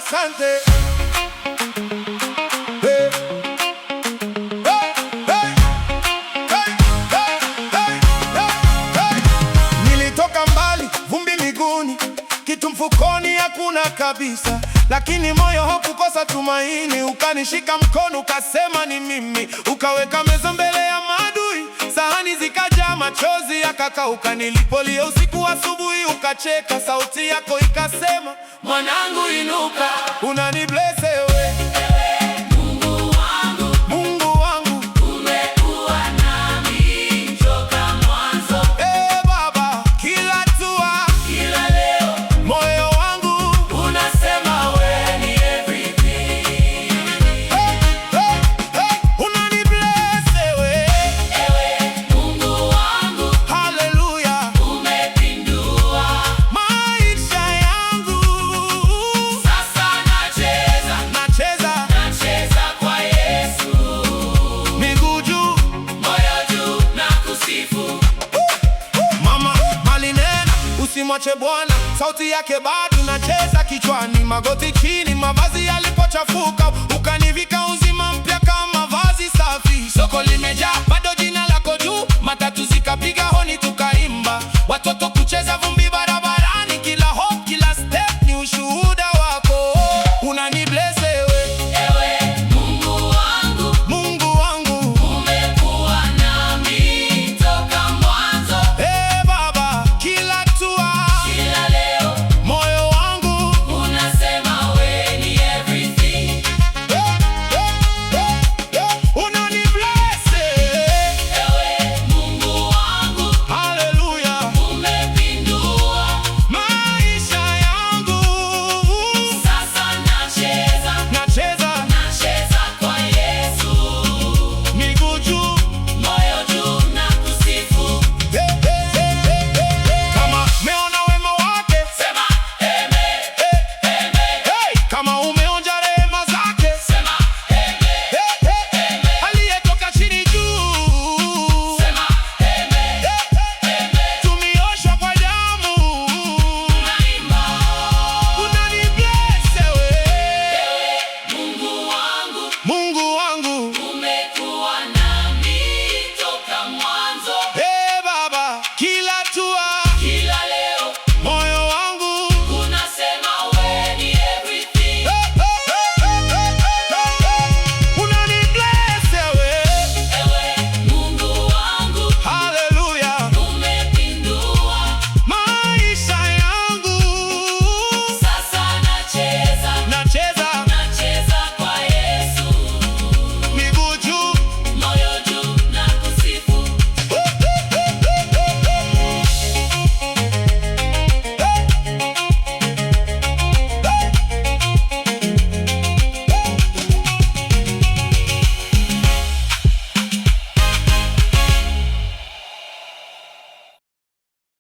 asante. Nilitoka mbali, vumbi miguuni, kitu mfukoni hakuna kabisa, lakini moyo haukukosa tumaini. Ukanishika mkono ukasema ni mimi, ukaweka meza mbele ya maadui, sahani zikajaa, machozi yakakauka. Nilipolia usiku, asubuhi ukacheka, sauti yako ikasema, mwanangu inuka. Unanibless wewe, Mungu wangu, Mungu wangu, umekuwa nami toka mwanzo. Baba, kila hatua, kila leo, moyo wangu unasema wewe ni everything. Unanibless wewe, Mungu wangu, haleluya, umepindua maisha yangu. Sasa nacheza kwa Yesu, miguu juu, moyo juu na kusifu. Mama alinena, usimwache Bwana, sauti yake bado nacheza kichwani, magoti chini, mavazi yalipochafuka